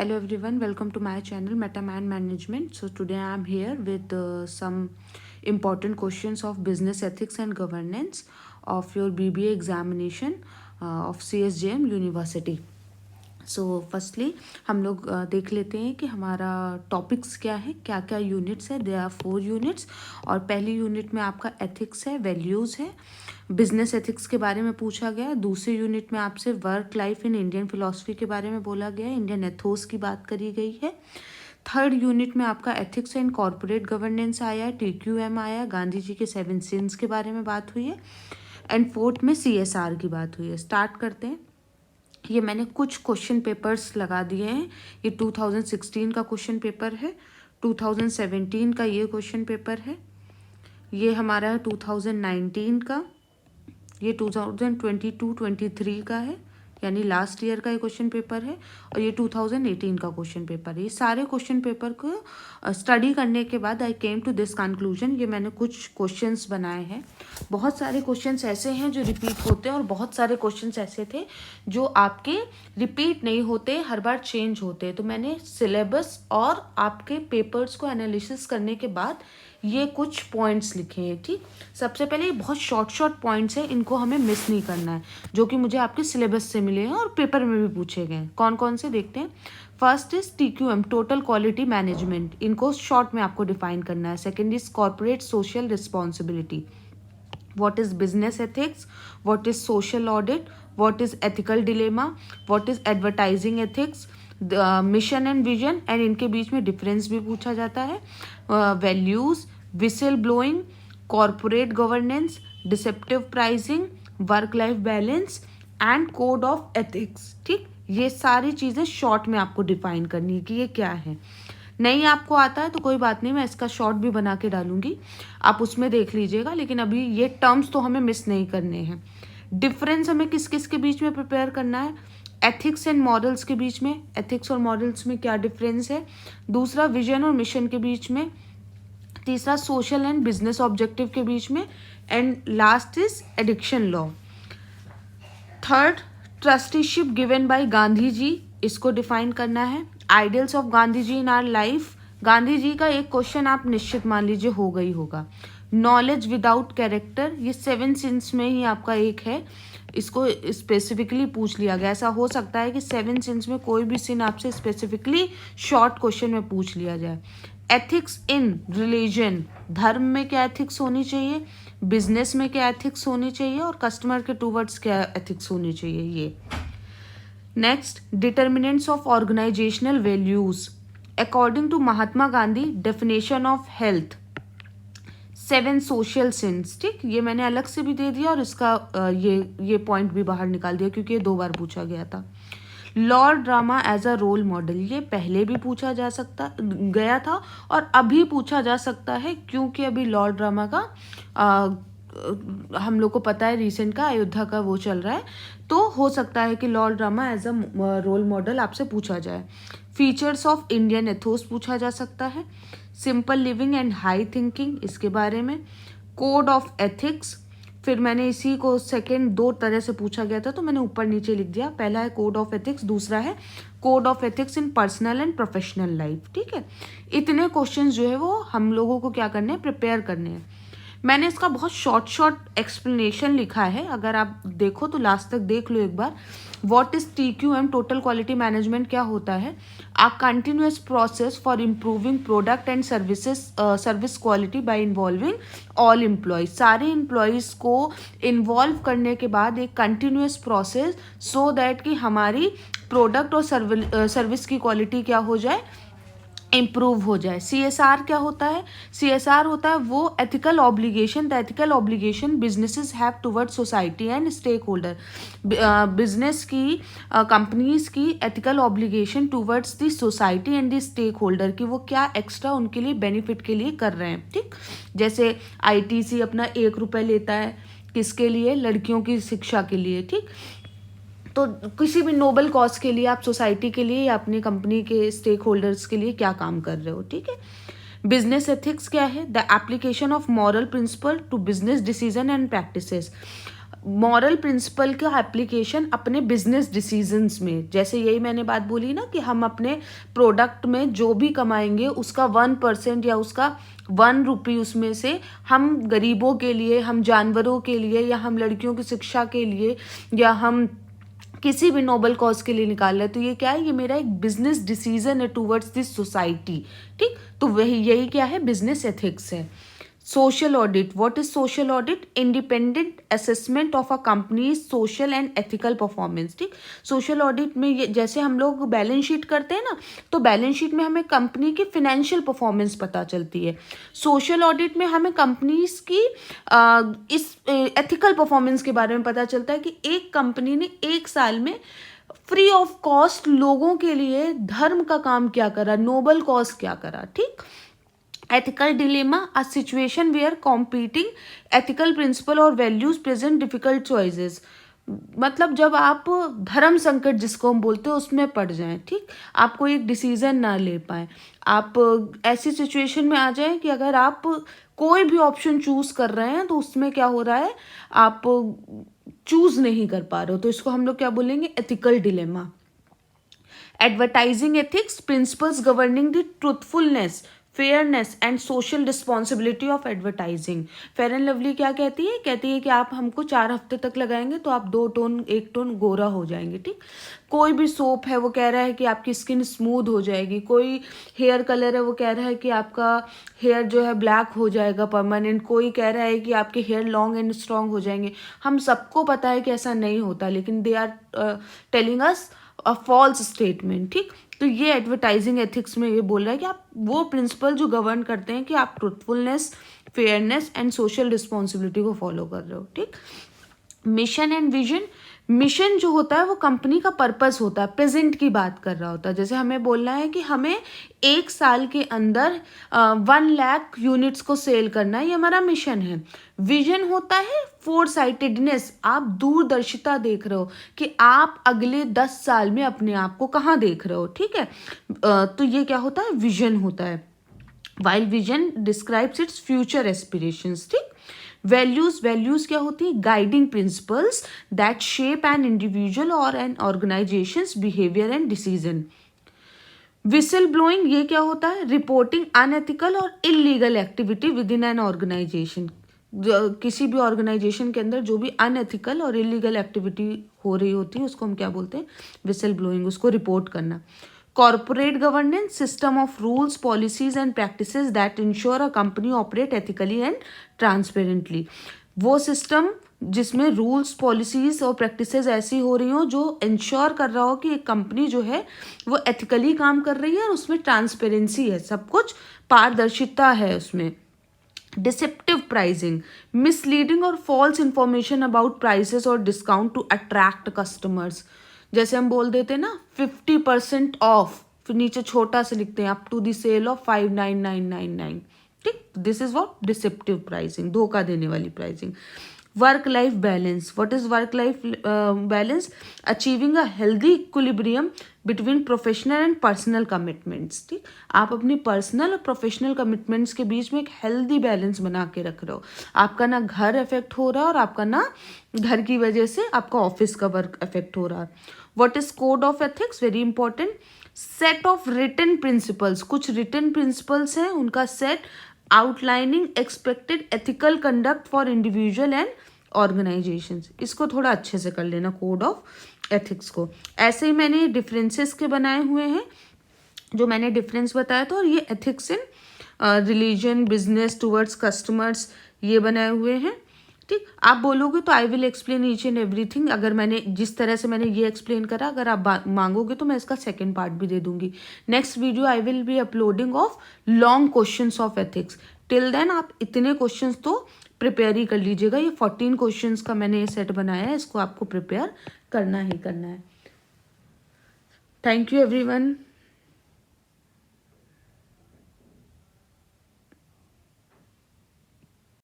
Hello everyone, welcome to my channel MetaMan Management. So today I am here with some important questions of business ethics and governance of your BBA examination of CSJM University. So firstly हम लोग देख लेते हैं कि हमारा topics क्या है, क्या क्या यूनिट्स है. दे आर 4 यूनिट्स और पहली यूनिट में आपका एथिक्स है, वैल्यूज़ है, बिजनेस एथिक्स के बारे में पूछा गया. दूसरी यूनिट में आपसे work life in Indian philosophy के बारे में बोला गया, इंडियन एथोस की बात करी गई है. थर्ड यूनिट में आपका एथिक्स एंड कॉर्पोरेट गवर्नेंस आया है, TQM आया, गांधी जी के 7 सिंस के बारे में बात हुई है. एंड फोर्थ में CSR की बात हुई है. स्टार्ट करते हैं. ये मैंने कुछ क्वेश्चन पेपर्स लगा दिए हैं. ये 2016 का क्वेश्चन पेपर है, 2017 का ये क्वेश्चन पेपर है, ये हमारा है 2019 का, ये 2022-23 का है, यानी लास्ट ईयर का ये क्वेश्चन पेपर है, और ये 2018 का क्वेश्चन पेपर है. ये सारे क्वेश्चन पेपर को स्टडी करने के बाद आई केम टू दिस कंक्लूजन. ये मैंने कुछ क्वेश्चंस बनाए हैं. बहुत सारे क्वेश्चंस ऐसे हैं जो रिपीट होते हैं और बहुत सारे क्वेश्चंस ऐसे थे जो आपके रिपीट नहीं होते, हर बार चेंज होते. तो मैंने सिलेबस और आपके पेपर्स को एनालिसिस करने के बाद ये कुछ पॉइंट्स लिखे हैं. ठीक, सबसे पहले ये बहुत शॉर्ट पॉइंट्स हैं, इनको हमें मिस नहीं करना है, जो कि मुझे आपके सिलेबस से मिले हैं और पेपर में भी पूछे गए हैं. कौन कौन से देखते हैं. First is TQM, total quality management, इनको शॉर्ट में आपको डिफाइन करना है. Second is corporate social responsibility. What is business ethics, what is social audit, what is ethical dilemma, what is advertising ethics, mission and vision, and इनके बीच में difference भी पूछा जाता है. Values, whistle blowing, corporate governance, deceptive pricing, work life balance and code of ethics. ठीक, ये सारी चीज़ें शॉर्ट में आपको डिफाइन करनी है कि ये क्या है. नहीं आपको आता है तो कोई बात नहीं, मैं इसका शॉर्ट भी बना के डालूंगी, आप उसमें देख लीजिएगा. लेकिन अभी ये टर्म्स तो हमें मिस नहीं करने हैं. डिफरेंस हमें किस किस के बीच में प्रिपेयर करना है. एथिक्स एंड मॉडल्स के बीच में, एथिक्स और मॉडल्स में क्या डिफरेंस है. दूसरा विजन और मिशन के बीच में. तीसरा सोशल एंड बिजनेस ऑब्जेक्टिव के बीच में. And last is addiction law. Third, trusteeship given by Gandhi ji, इसको डिफाइन करना है. Ideals of Gandhi ji in our life, Gandhi ji का एक क्वेश्चन आप निश्चित मान लीजिए हो गई होगा. नॉलेज विदाउट कैरेक्टर, ये 7 सिंस में ही आपका एक है, इसको स्पेसिफिकली पूछ लिया गया. ऐसा हो सकता है कि 7 सिंस में कोई भी सिन आपसे स्पेसिफिकली शॉर्ट क्वेश्चन में पूछ लिया जाए. एथिक्स इन रिलीजन, धर्म में क्या एथिक्स होनी चाहिए, बिजनेस में क्या एथिक्स होनी चाहिए, और कस्टमर के टूवर्ड्स क्या एथिक्स होनी चाहिए. ये next, determinants of organisational values according to Mahatma Gandhi, definition of health, 7 social sins. ठीक, ये मैंने अलग से भी दे दिया और इसका ये पॉइंट भी बाहर निकाल दिया क्योंकि ये 2 बार पूछा गया था. Lord Rama as a role model, ये पहले भी पूछा जा सकता गया था और अभी पूछा जा सकता है क्योंकि अभी लॉर्ड ड्रामा का हम लोग को पता है रिसेंट का अयोध्या का वो चल रहा है, तो हो सकता है कि Lord Rama as a role model आपसे पूछा जाए. फीचर्स ऑफ इंडियन एथोस पूछा जा सकता है. Simple living and high thinking, इसके बारे में. कोड ऑफ एथिक्स, फिर मैंने इसी को सेकेंड 2 तरह से पूछा गया था तो मैंने ऊपर नीचे लिख दिया. पहला है कोड ऑफ एथिक्स, दूसरा है code of ethics in personal and professional life. ठीक है, इतने क्वेश्चंस जो है वो हम लोगों को क्या करने हैं, प्रिपेयर करने हैं. मैंने इसका बहुत शॉर्ट एक्सप्लेनेशन लिखा है, अगर आप देखो तो लास्ट तक देख लो एक बार. What is TQM, total quality management क्या होता है. A continuous process for improving product and service quality by involving all employees, सारे एम्प्लॉयज़ को इन्वॉल्व करने के बाद एक कंटिन्यूअस प्रोसेस सो दैट कि हमारी प्रोडक्ट और सर्विस की क्वालिटी क्या हो जाए, इम्प्रूव हो जाए. CSR क्या होता है. CSR होता है वो ethical obligation, the ethical obligation businesses have towards society and stakeholder. Business की कंपनीज की ethical obligation towards the society and the stakeholder की वो क्या एक्स्ट्रा उनके लिए बेनिफिट के लिए कर रहे हैं. ठीक, जैसे ITC अपना 1 रुपये लेता है, किसके लिए, लड़कियों की शिक्षा के लिए. ठीक, तो किसी भी नोबल कॉज के लिए आप सोसाइटी के लिए या अपनी कंपनी के स्टेक होल्डर्स के लिए क्या काम कर रहे हो. ठीक है. बिजनेस एथिक्स क्या है. The application of moral principle to business decision and practices. Moral principle का एप्लीकेशन अपने बिजनेस डिसीजंस में, जैसे यही मैंने बात बोली ना कि हम अपने प्रोडक्ट में जो भी कमाएंगे उसका 1% या उसका 1 रुपये उसमें से हम गरीबों के लिए, हम जानवरों के लिए, या हम लड़कियों की शिक्षा के लिए, या हम किसी भी नोबल कॉज के लिए निकाल रहे हैं, तो ये क्या है, ये मेरा एक बिजनेस डिसीजन है टूवर्ड्स दिस सोसाइटी। ठीक, तो वही यही क्या है, बिजनेस एथिक्स है। Social audit, what is social audit? Independent assessment of a company social and ethical performance. ठीक, सोशल ऑडिट में ये जैसे हम लोग बैलेंस शीट करते हैं ना, तो बैलेंस शीट में हमें कंपनी की फिनेंशियल परफॉर्मेंस पता चलती है। सोशल ऑडिट में हमें कंपनीज की इस एथिकल परफॉर्मेंस के बारे में पता चलता है कि एक कंपनी ने एक साल में फ्री ऑफ कॉस्ट लोगों के लिए धर्म का काम क्या करा, नोबल कॉज क्या करा। ठीक, ethical dilemma, a situation where competing ethical principle or values present difficult choices। मतलब जब आप धर्म संकट जिसको हम बोलते हैं उसमें पड़ जाएं, ठीक, आप कोई एक डिसीजन ना ले पाए, आप ऐसी सिचुएशन में आ जाएं कि अगर आप कोई भी ऑप्शन चूज कर रहे हैं तो उसमें क्या हो रहा है, आप चूज नहीं कर पा रहे हो, तो इसको हम लोग क्या बोलेंगे, ethical dilemma. Advertising ethics, principles governing the truthfulness, fairness and social responsibility of advertising. Fair and lovely क्या कहती है, कहती है कि आप हमको 4 हफ्ते तक लगाएंगे तो आप 2 टोन 1 टोन गोरा हो जाएंगे। ठीक, कोई भी सोप है वो कह रहा है कि आपकी स्किन स्मूथ हो जाएगी, कोई हेयर कलर है वो कह रहा है कि आपका हेयर जो है ब्लैक हो जाएगा परमानेंट, कोई कह रहा है कि आपके हेयर लॉन्ग एंड स्ट्रॉन्ग हो जाएंगे। हम सबको पता है कि ऐसा नहीं होता, लेकिन they are telling us a false statement. ठीक, तो ये एडवर्टाइजिंग एथिक्स में ये बोल रहा है कि आप वो प्रिंसिपल जो गवर्न करते हैं कि आप truthfulness, fairness and social responsibility को फॉलो कर रहे हो। ठीक, मिशन एंड विजन, मिशन जो होता है वो कंपनी का पर्पस होता है, प्रेजेंट की बात कर रहा होता है। जैसे हमें बोलना है कि हमें 1 साल के अंदर 1 लाख यूनिट्स को सेल करना है, ये हमारा मिशन है। विजन होता है फोर साइटेडनेस, आप दूरदर्शिता देख रहे हो कि आप अगले 10 साल में अपने आप को कहाँ देख रहे हो। ठीक है, तो ये क्या होता है, विजन होता है। While vision describes its future aspirations. ठीक, वैल्यूज, वैल्यूज क्या होती है, guiding principles that shape an individual और an organisation's behaviour and decision. Whistle blowing, ये क्या होता है, रिपोर्टिंग अनएथिकल और illegal activity within an organisation. किसी भी ऑर्गेनाइजेशन के अंदर जो भी अनएथिकल और इलीगल एक्टिविटी हो रही होती है उसको हम क्या बोलते हैं, विसल ब्लोइंग, उसको रिपोर्ट करना। Corporate governance, system of rules, policies and practices that ensure a company operate ethically and transparently. वो सिस्टम जिसमें रूल्स, पॉलिसीज और प्रैक्टिसेस ऐसी हो रही हो जो इंश्योर कर रहा हो कि एक कंपनी जो है वो एथिकली काम कर रही है और उसमें ट्रांसपेरेंसी है, सब कुछ पारदर्शिता है उसमें। डिसेप्टिव प्राइसिंग, मिसलीडिंग और फॉल्स इंफॉर्मेशन अबाउट प्राइसेस और डिस्काउंट टू अट्रैक्ट कस्टमर्स। जैसे हम बोल देते हैं ना 50% ऑफ, फिर नीचे छोटा से लिखते हैं up to the sale of 59999। ठीक, this is what, deceptive pricing, धोखा देने वाली pricing. Work life balance, what is work life balance? Achieving a healthy equilibrium between professional and personal commitments. ठीक, आप अपनी पर्सनल और प्रोफेशनल कमिटमेंट्स के बीच में एक हेल्दी बैलेंस बना के रख रहे हो। आपका ना घर अफेक्ट हो रहा है और आपका ना घर की वजह से आपका ऑफिस का वर्क अफेक्ट हो रहा है। What is code of ethics? Very important, set of written principles, कुछ रिटन प्रिंसिपल्स हैं उनका set, outlining expected ethical conduct for individual and organisations. इसको थोड़ा अच्छे से कर लेना कोड ऑफ एथिक्स को। ऐसे ही मैंने डिफरेंसेस के बनाए हुए हैं, जो मैंने डिफरेंस बताया था, और ये ethics in religion, business, towards customers, ये बनाए हुए हैं। ठीक, आप बोलोगे तो I will explain each and everything. अगर मैंने जिस तरह से मैंने ये एक्सप्लेन करा, अगर आप मांगोगे तो मैं इसका सेकंड पार्ट भी दे दूंगी। Next video I will be uploading of long questions of ethics. Till then आप इतने क्वेश्चंस तो प्रिपेयर ही कर लीजिएगा। ये 14 क्वेश्चंस का मैंने ये सेट बनाया है, इसको आपको प्रिपेयर करना ही करना है। Thank you everyone.